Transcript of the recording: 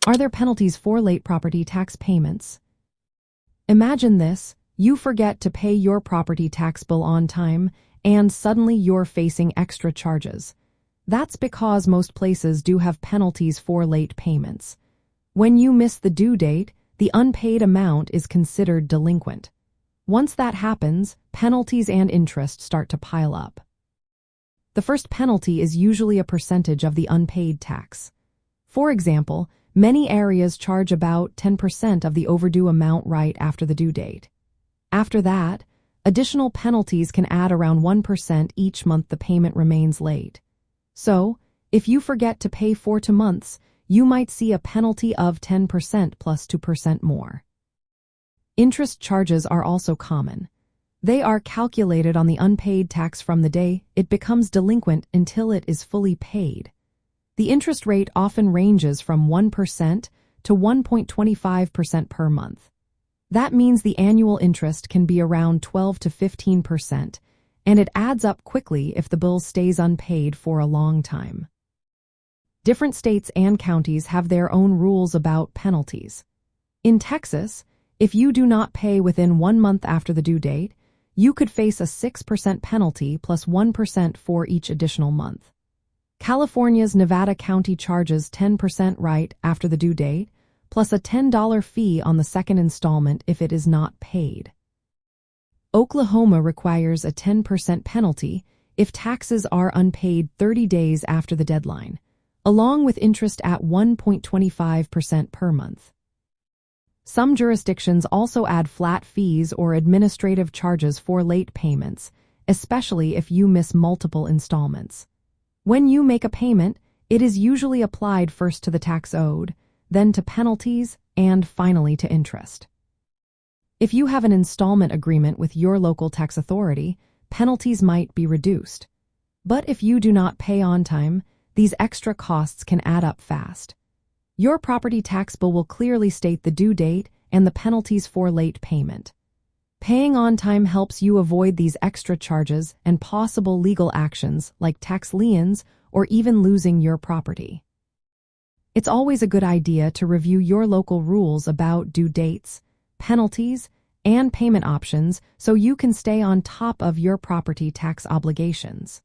Are there penalties for late property tax payments? Imagine this: you forget to pay your property tax bill on time, and suddenly you're facing extra charges. That's because most places do have penalties for late payments. When you miss the due date, the unpaid amount is considered delinquent. Once that happens, penalties and interest start to pile up. The first penalty is usually a percentage of the unpaid tax. For example, many areas charge about 10% of the overdue amount right after the due date. After that, additional penalties can add around 1% each month the payment remains late. So, if you forget to pay for 2 months, you might see a penalty of 10% plus 2% more. Interest charges are also common. They are calculated on the unpaid tax from the day it becomes delinquent until it is fully paid. The interest rate often ranges from 1% to 1.25% per month. That means the annual interest can be around 12 to 15%, and it adds up quickly if the bill stays unpaid for a long time. Different states and counties have their own rules about penalties. In Texas, if you do not pay within 1 month after the due date, you could face a 6% penalty plus 1% for each additional month. California's Nevada County charges 10% right after the due date, plus a $10 fee on the second installment if it is not paid. Oklahoma requires a 10% penalty if taxes are unpaid 30 days after the deadline, along with interest at 1.25% per month. Some jurisdictions also add flat fees or administrative charges for late payments, especially if you miss multiple installments. When you make a payment, it is usually applied first to the tax owed, then to penalties, and finally to interest. If you have an installment agreement with your local tax authority, penalties might be reduced. But if you do not pay on time, these extra costs can add up fast. Your property tax bill will clearly state the due date and the penalties for late payment. Paying on time helps you avoid these extra charges and possible legal actions like tax liens or even losing your property. It's always a good idea to review your local rules about due dates, penalties, and payment options so you can stay on top of your property tax obligations.